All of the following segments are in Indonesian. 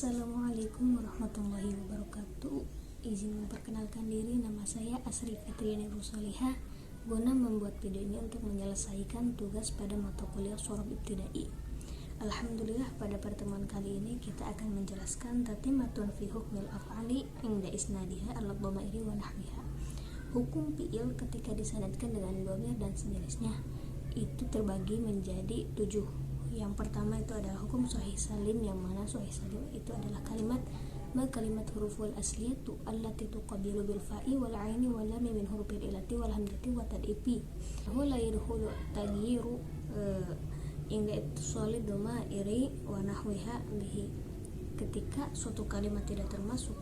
Assalamualaikum warahmatullahi wabarakatuh. Izin memperkenalkan diri, nama saya Asri Fitriani Rusalihah. Guna membuat video ini untuk menyelesaikan tugas pada mata kuliah Shoroh Ibtidai. Alhamdulillah, pada pertemuan kali ini kita akan menjelaskan tatimatun fi hukmil af'ali inda isnadiha ala dhamairi wa nahwiha. Hukum fi'il ketika disanadkan dengan dhamir dan sejenisnya itu terbagi menjadi 7. Yang pertama itu adalah hukum sahih salim, yang mana sahih salim itu adalah kalimat huruful asliyatu allati tuqabilu bil fa'i wal 'aini wal lam min hurufil illati wal hamzati wa tad'ifi. La yadkhulu taghyiru inda ittisalid dhamairi wa nahwiha bihi. Ketika suatu kalimat tidak termasuk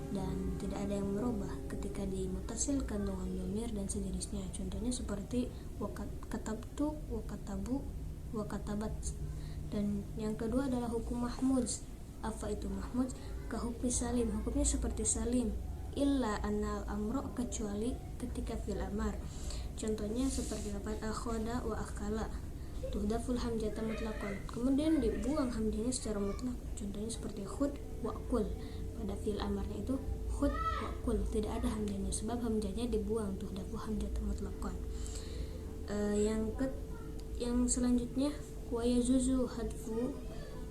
dan tidak ada yang merubah ketika dimutasilkan dengan dhamir dan sejenisnya. Contohnya seperti katabtu, wa katabu, wa katabat. Dan yang kedua adalah hukum mahmud. Apa itu mahmud? Kahukmi salim, hukumnya seperti salim, illa anal amro, kecuali ketika fil amar. Contohnya seperti lafaz akhoda wa akala, tuhdaful hamzata mutlaqan, kemudian dibuang hamzanya secara mutlak. Contohnya seperti khud wa kul, pada fil amarnya itu khud wa kul, tidak ada hamzanya sebab hamzanya dibuang, tuhdafu hamzata mutlaqan. Yang selanjutnya wa yajuzu hadfu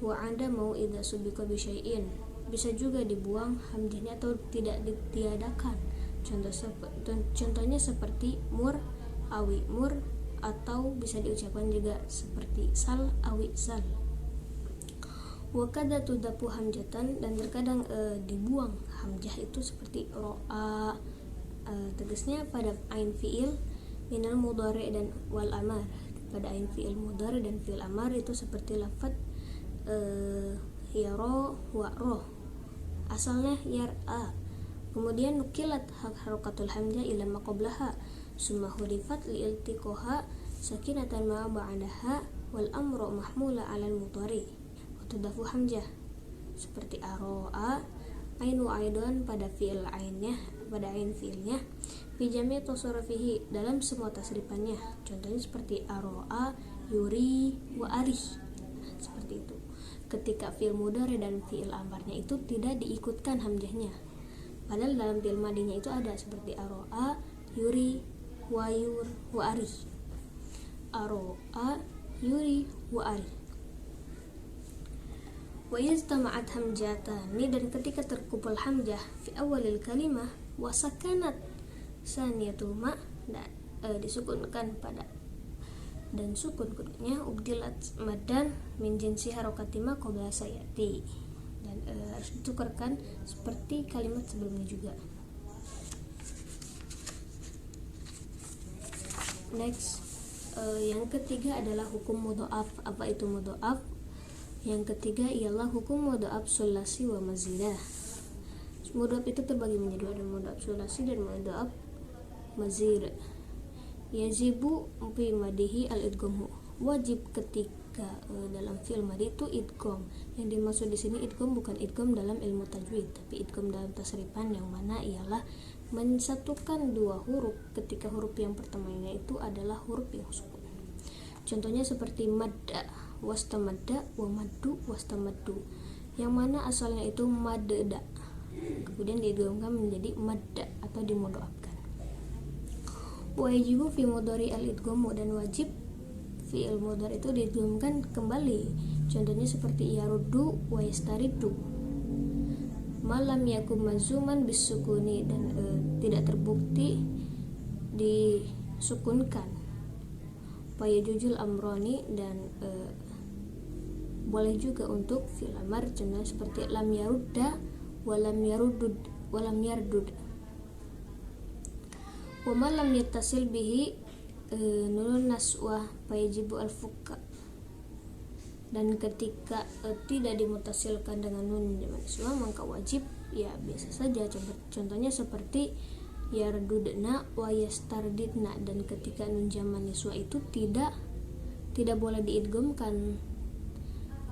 wa ada mau idza subika bi syai'in, bisa juga dibuang hamzahnya atau tidak ditiadakan. Contohnya seperti mur awi mur, atau bisa diucapkan juga seperti sal awi sal. Wa kadza tudapu hamjatan, dan terkadang dibuang hamzah itu seperti ro'a, tegasnya pada ain fi'il minal mudhari dan wal amar. Pada ain fi'il mudhari dan fi'il amar itu seperti lafaz yara wa roh, asalnya yar'a, kemudian nukilat harokatul hamzah ila ma qablaha summa hudifat li iltiqaha sakinatan ma ba'daha wal amru mahmula 'alal mudhari wa tudafu hamzah seperti aro'a ainu aidan pada fi'il ainnya, pada ain fi'ilnya fi jami' tasarrufihi, dalam semua tasrifannya. Contohnya seperti aro'a yuri wa ari, seperti itu. Ketika fi'il mudhari dan fi'il amarnya itu tidak diikutkan hamzahnya, padahal dalam fi'il madinya itu ada, seperti aro'a yuri wa yur wa ari, aro'a yuri wa ari. Wa yajtama'at hamzatani, dan ketika terkumpul hamzah fi awalil kalimah wa sakanat saniyatuhuma, disukunkan pada dan sukun keduanya, ubdilat madan min jinsi harokatima qabla sayati, dan harus ditukarkan seperti kalimat sebelumnya juga. Next, yang ketiga adalah hukum mudha'af. Apa itu mudha'af? Yang ketiga ialah hukum mudha'af sulasi wa mazidah. Mudha'af itu terbagi menjadi ada mudha'af sulasi dan mudha'af mazid. Yajibu fi madihi al-idghamu, wajib ketika dalam fi'il madi itu idgham. Yang dimaksud di sini idgham bukan idgham dalam ilmu tajwid, tapi idgham dalam tasrifan, yang mana ialah mensatukan dua huruf ketika huruf yang pertamanya itu adalah huruf yang sukun. Contohnya seperti madda wastamadda wa maddu wastamaddu, yang mana asalnya itu madda, kemudian diidghamkan menjadi madda atau dimudha'afkan. Wajibu fi mudhari al-idghamu, dan wajib fi'il mudhari itu diidghamkan kembali. Contohnya seperti yaruddu wa yastariddu, malam yakum mazuman bisukuni, dan tidak terbukti disukunkan. Fayajujul amrani, dan boleh juga untuk fi'il amar. Contohnya seperti lam yarudda wa lam yaruddud wa lam yardud. Wa ma lam yattasil bihi nunun naswah fayajibu al-fukka, dan ketika tidak dimutasilkan dengan nun jamak niswah maka wajib ya biasa saja. Contohnya seperti yardudna wa yastardidna, dan ketika nun jamak niswah itu tidak boleh diidghamkan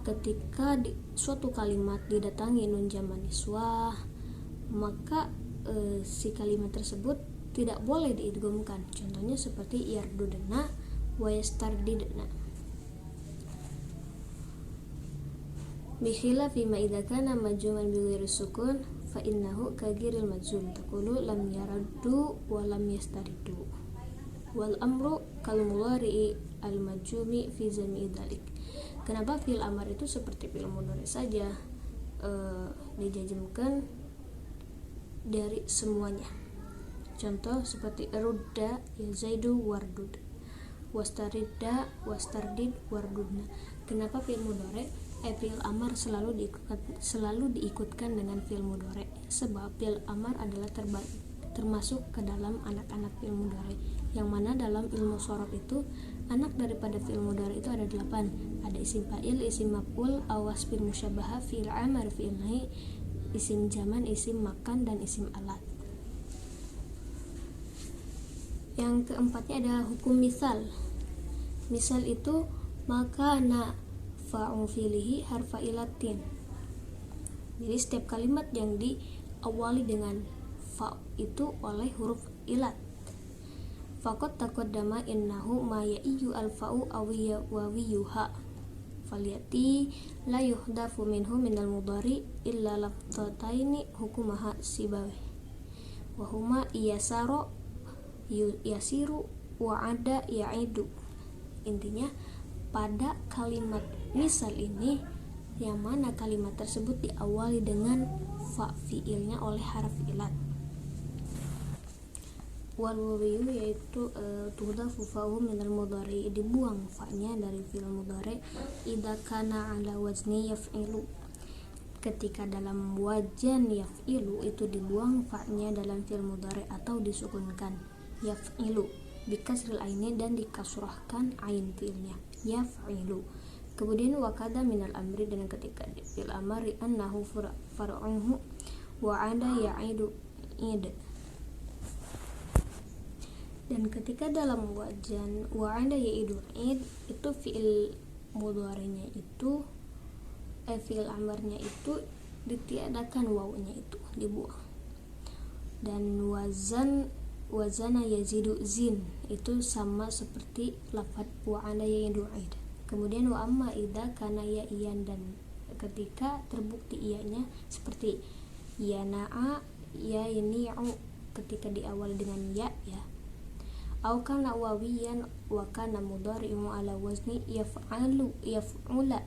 ketika suatu kalimat didatangi nun jamak niswah, maka si kalimat tersebut tidak boleh diidghamkan. Contohnya seperti yardudna wa yastardidna. Bikhilafi ma idza kana majzuman bi ghairi sukun fa innahu ka ghairil majzum taqulu lam yaraddu wa lam yastaridu wal amru kal mudhari'i al majzumi fi jami'i dzalik. Kenapa fi'il amar itu seperti fi'il mudhari saja dijazmkan dari semuanya. Contoh seperti rudda ya zaidu wardud, wastaridda wastardid wardudna. Kenapa fi'il mudhari fi'il amar selalu diikutkan dengan fi'il mudhari? Sebab fi'il amar adalah termasuk ke dalam anak-anak fi'il mudhari, yang mana dalam ilmu shorab itu anak daripada fi'il mudhari itu ada 8. Ada isim fa'il, isim maf'ul, awas fi'il musyabbaha, fi'il amar, fi'il nahi, isim zaman, isim makan, dan isim alat. Yang keempatnya adalah hukum misal. Misal itu maka fa'u fi'lihi harfa ilatin. Jadi setiap kalimat yang diawali dengan fa itu oleh huruf ilat. Faqad taqaddama innahu ma ya'iju al-fa'u awiyya wa wiyuha. Falyati la yuhdafu minhu minal mudhari illa lafdhataini hukumaha sibawi. Wa huma yasaro yasiru wa ada ya'idu. Intinya pada kalimat misal ini yang mana kalimat tersebut diawali dengan fa fi'ilnya oleh harf ilat. Wal wawiyu yaitu tudhafu fa'u minal mudhari, dibuang fa-nya dari fi'il mudhari idza kana ala wazni yaf'ilu. Ketika dalam wajan yaf'ilu itu dibuang fa-nya dalam fi'il mudhari atau disukunkan yaf'ilu bikasril aini dan dikasrahkan ain fi'ilnya yaf'ilu. Kemudian wakada minal amri, dan ketika fi'il amri annahu far'uhu wa ada ya'idu id. Dan ketika dalam wajan wa ada ya'idu id itu fi'il mudhari'nya itu fi'il amarnya itu ditiadakan wawunya itu dibuang. Dan wazana yazidu zin itu sama seperti lafaz wa ada ya'idu id. Kemudian wa amma idza kana ya iyan, dan ketika terbukti iyanya seperti ya na'a ya yani'u ketika diawali dengan ya. Au kana wawiyan wa kana mudhari'u ala wazni yaf'ula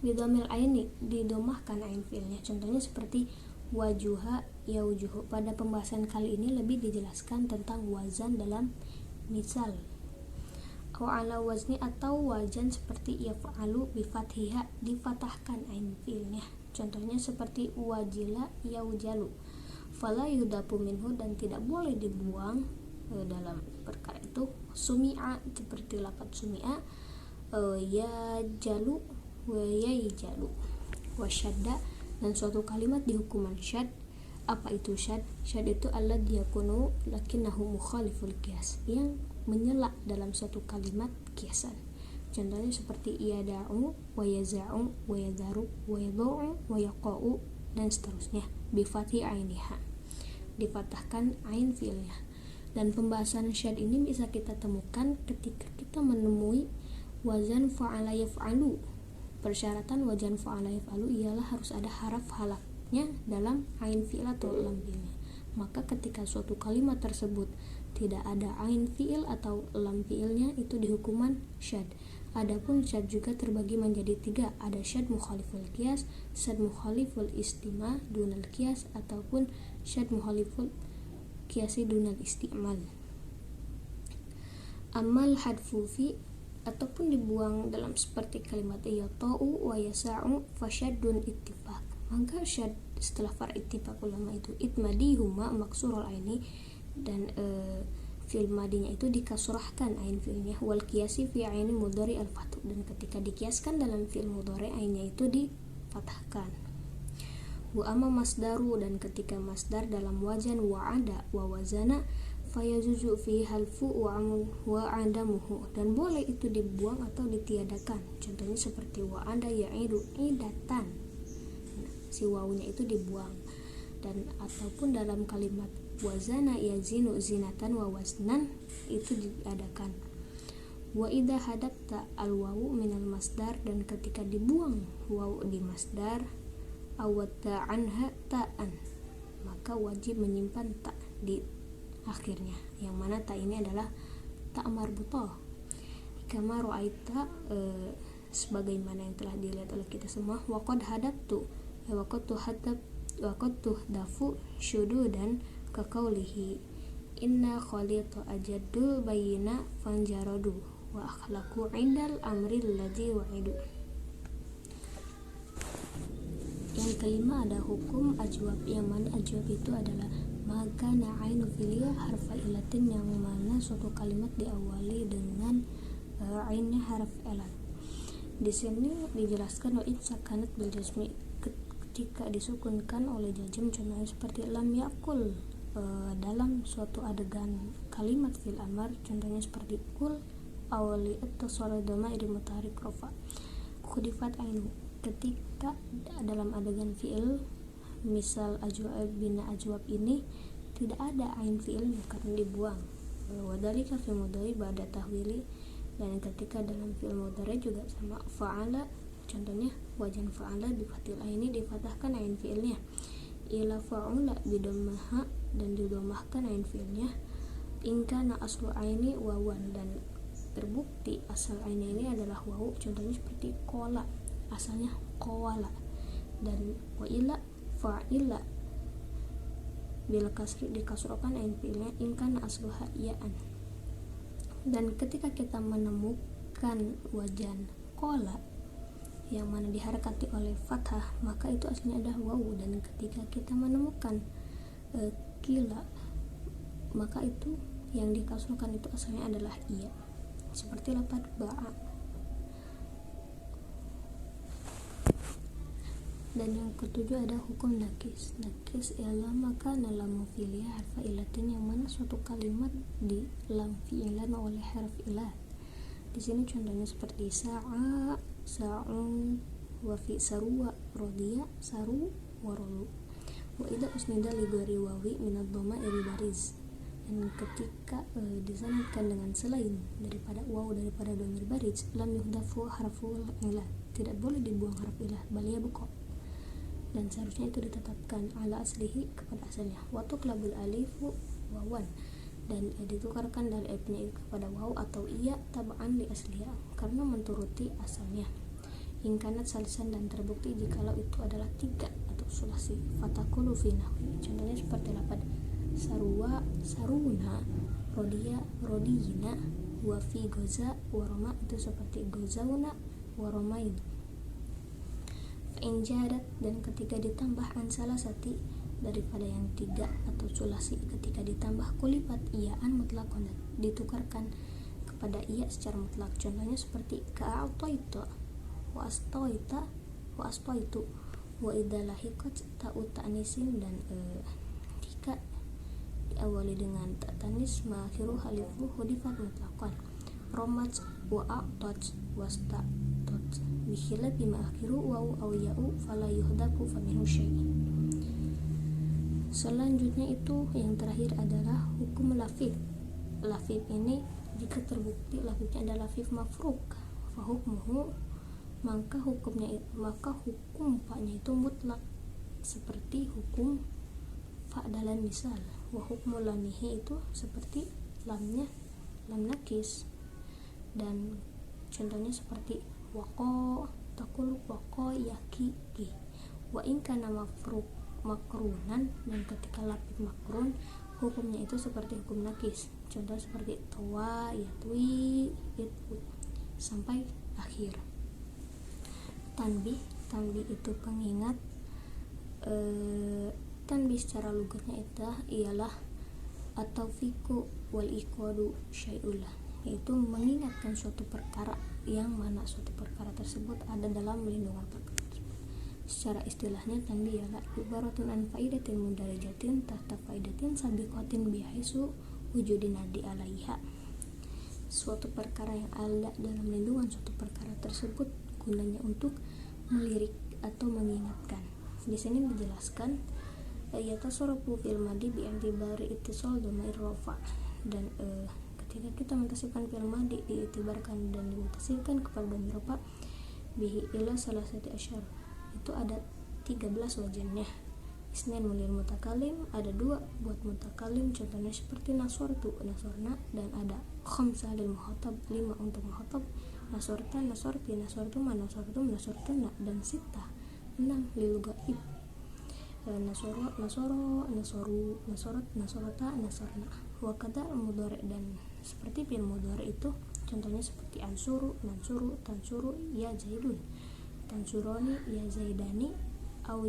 bidhamil aini, didomahkan ain fi'ilnya. Contohnya seperti wajuha ya wujuhu. Pada pembahasan kali ini lebih dijelaskan tentang wazan dalam misal. Au ala wazni atau wajan seperti yaf'alu bi fathiha, difatahkan ain fi'ilnya. Contohnya seperti wajila yaujalu. Fala yudapu minhu, dan tidak boleh dibuang dalam perkara itu sumi'a seperti lafaz sumi'a ya jalu wa yaijalu. Wasyadda, dan suatu kalimat dihukuman syad. Apa itu syad? Syad itu alladzi yakunu lakinnahu mukhaliful qiyas, yang menyela dalam suatu kalimat kiasan. Contohnya seperti yada'u wa yaza'u wa yadharu wa yadhu'u wa yaqa'u, dan seterusnya. Bi fathi ainiha, dipatahkan ain fi'ilnya. Dan pembahasan syad ini bisa kita temukan ketika kita menemui wazan fa'ala yaf'alu. Persyaratan wazan fa'ala yaf'alu ialah harus ada haraf halaknya dalam ain fi'il atau lam fi'ilnya. Maka ketika suatu kalimat tersebut tidak ada ain fi'il atau lam fi'ilnya, itu dihukuman syad. Adapun syad juga terbagi menjadi 3. Ada syad mukhaliful qiyas, syad mukhaliful istima dunal qiyas, ataupun syad mukhaliful qiyasi dunal istimal. Amal hadfu fi, ataupun dibuang dalam seperti kalimat yata'u wa yasa'u fasyaddun ittifaq. Maka syad setelah far ittifaq ulama itu itmadihuma maksurul aini, dan fi'il madinya itu dikasurahkan ain fi'ilnya. Wal qiyasi fi aini mudhari al-fathu, dan ketika dikiaskan dalam fi'il mudhari ainnya itu difathahkan. Wa amma masdaru, dan ketika masdar dalam wajan wa'ada wa wazana fayazuzu fi halfu wa adamuhu, dan boleh itu dibuang atau ditiadakan. Contohnya seperti wa'ada ya'idu idatan, si wawunya itu dibuang. Dan ataupun dalam kalimat wazana yazinu zinatan wa waznan, itu diadakan. Wa idza hadatta al-wawu minal masdar, dan ketika dibuang wawu di masdar, awatta anha ta'an, maka wajib menyimpan ta di akhirnya, yang mana ta ini adalah ta marbutah. Kama ra'aita, sebagaimana yang telah dilihat oleh kita semua. Waqad hadabtu, waqad tuhdafu syududan ka qaulihi inna khalita ajaddul bayina fanjaradu wa akhlaqu indal amri alladzi wa'idu. Yang kelima ada hukum ajwab, yang mana ajwab itu adalah maka ainu filia harfa ilatin, yang mana suatu kalimat diawali dengan ainnya harf ilat. Di sini dijelaskan wa sakanat bil jazmi, ketika disukunkan oleh jazm, contohnya seperti lam yakul dalam suatu adegan kalimat fil amar, contohnya seperti kul awali attasala dhamair mutaharrik rafa khudifat ainu. Ketika dalam adegan fiil, misal ajwab bina ajwab ini tidak ada ain fiilnya karena dibuang. Wadhalika fi mudhari ba'da tahwili, dan ketika dalam fiil mudhari juga sama. Fa'ala, contohnya wajan fa'ala bi fathil aini, difathahkan ain fiilnya. Ila fa'ula bidhammaha, dan didhammahkan ain fiilnya. In kana aslu aini wawan, dan terbukti asal ain ini adalah wawu, contohnya seperti kola, asalnya qawala. Dan wa ila fa'ila bil kasri, dikasrokan ain fiilnya. In kana asluha ya'an, dan ketika kita menemukan wajan kola yang mana diharakati oleh fathah, maka itu aslinya adalah wawu. Dan ketika kita menemukan kila, maka itu yang dikasrokan itu asalnya adalah iya, seperti lafaz ba'a. Dan yang ketujuh ada hukum nakis. Nakis ialah maka lam fi'liya harfa ilatin, yang mana suatu kalimat di lam fi'lan oleh harf ilat. Di sini contohnya seperti sa'a, sa'u, wa fi sarwa, rodiya, saru, warolu. Wa idza usnida li ghairi wawi min ad-dhamairi bariz, dan ketika disanadkan dengan selain daripada waw, daripada dhamir bariz, lam yuhdafu harful ilah, tidak boleh dibuang harf ilah, bal yabqa, dan seharusnya itu ditetapkan ala aslihi, kepada asalnya. Wa tuqlabul alifu wawan, dan ditukarkan dari alifnya kepada waw atau iya tab'an li asliha, karena menturuti asalnya. Ingkanat salisan, dan terbukti jikalau itu adalah tiga atau sulasi. Fatakulu fi nahwi, contohnya seperti lafaz sarwa, saruna, rodiya, rodiyina, wa fi goza, waroma, itu seperti gozauna, waromain. Injadat, dan ketika ditambah an salasati, daripada yang tiga atau sulasi, ketika ditambah kulipat iyaan mutlaqan, ditukarkan kepada iya secara mutlak. Contohnya seperti ka'atoita, wa astoita, wa astoitu, wa idalahiqat ta'u ta'nisin, dan jika diawali dengan ta' tanis ma'akhiru halifu hudifat mutlaqan. Romat wa a'tot wasta'tot bikhila bima akhiru waw aw ya'u fala yuhdaku faminhu syai'in. Selanjutnya itu yang terakhir adalah hukum lafif. Lafif ini jika terbukti lafifnya adalah lafif mafruk, fa hukmuhu, maka hukum fa-nya itu mutlak, seperti hukum fa dalam misal. Wa hukmu lamihi, itu seperti lamnya lam nakis, dan contohnya seperti waqo, takul waqo yaki ki. Wa in kana mafruk makrunan, dan ketika lafif makrun hukumnya itu seperti hukum nakis, contoh seperti tawa, yatwi, itwi, sampai akhir. Tanbih itu pengingat. Tanbih secara lugatnya ialah at-taufiqu wal iqadu syai'ullah, yaitu mengingatkan suatu perkara yang mana suatu perkara tersebut ada dalam lindungan perkara tersebut. Secara istilahnya tanbih ialah ibaratun an faidatin mundarajatin tahta faidatin sabiqatin bihaisu wujudin adi alaiha. Suatu perkara yang ada dalam lindungan suatu perkara tersebut gunanya untuk melirik atau mengingatkan. Di sini dijelaskan yatasarrafu fil madi bi i'tibari ittisal dhamair rafa, dan Ketika kita mentasibkan fi'il madi diitibarkan dan dimutasibkan kepada dhamir rupa bihi ila salah satu asyar, itu ada 13 wajannya. Isnin lil mutakalim, ada 2 buat mutakalim, contohnya seperti nasortu, nasorna, dan ada khamsah lil muhatab, 5 untuk muhatab, nasorta, nasorti, nasortuma, nasortum, nasortuna, dan sita 6 lil gaib, nasoro, nasoro, nasoru, nasorot, nasorota, nasorna. Wakada mudhari, dan seperti fi'il mudhari itu contohnya seperti ansuru, nansuru, tansuru, ya zaidun, tansuroni, ya zaidani, aw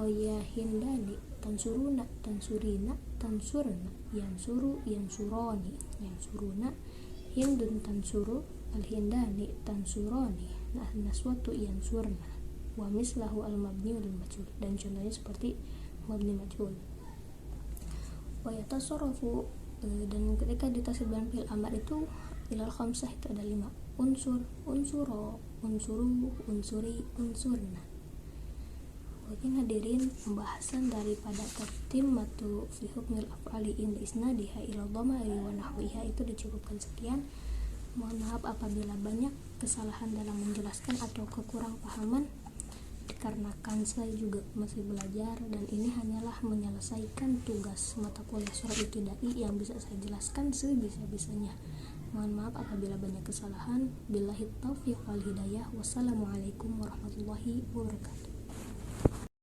ya hindani, tansuruna, tansurina, tansurna, yansuru, yansuroni, yansuruna, hindun, tansuru, al-hindani, tansuroni, naswatu, yansurna, wa mislahu al-mabni lil majhul, dan contohnya seperti mabni majhul. Wa yatasarrafu, dan ketika ditasrifkan fil amar itu ilal khamsah itu ada 5, unsur, unsuro, unsuru, unsuri, unsurna. Mungkin hadirin pembahasan daripada tatimatu fi hukmil af'ali inda isnadiha ila dhamiri wa nahwiha itu dicukupkan sekian. Mohon maaf apabila banyak kesalahan dalam menjelaskan atau kekurang pahaman, dikarenakan saya juga masih belajar dan ini hanyalah menyelesaikan tugas mata kuliah Syarah Ibtidai yang bisa saya jelaskan sebisa-bisanya. Mohon maaf apabila banyak kesalahan. Billahi taufiq wal hidayah. Wassalamualaikum warahmatullahi wabarakatuh.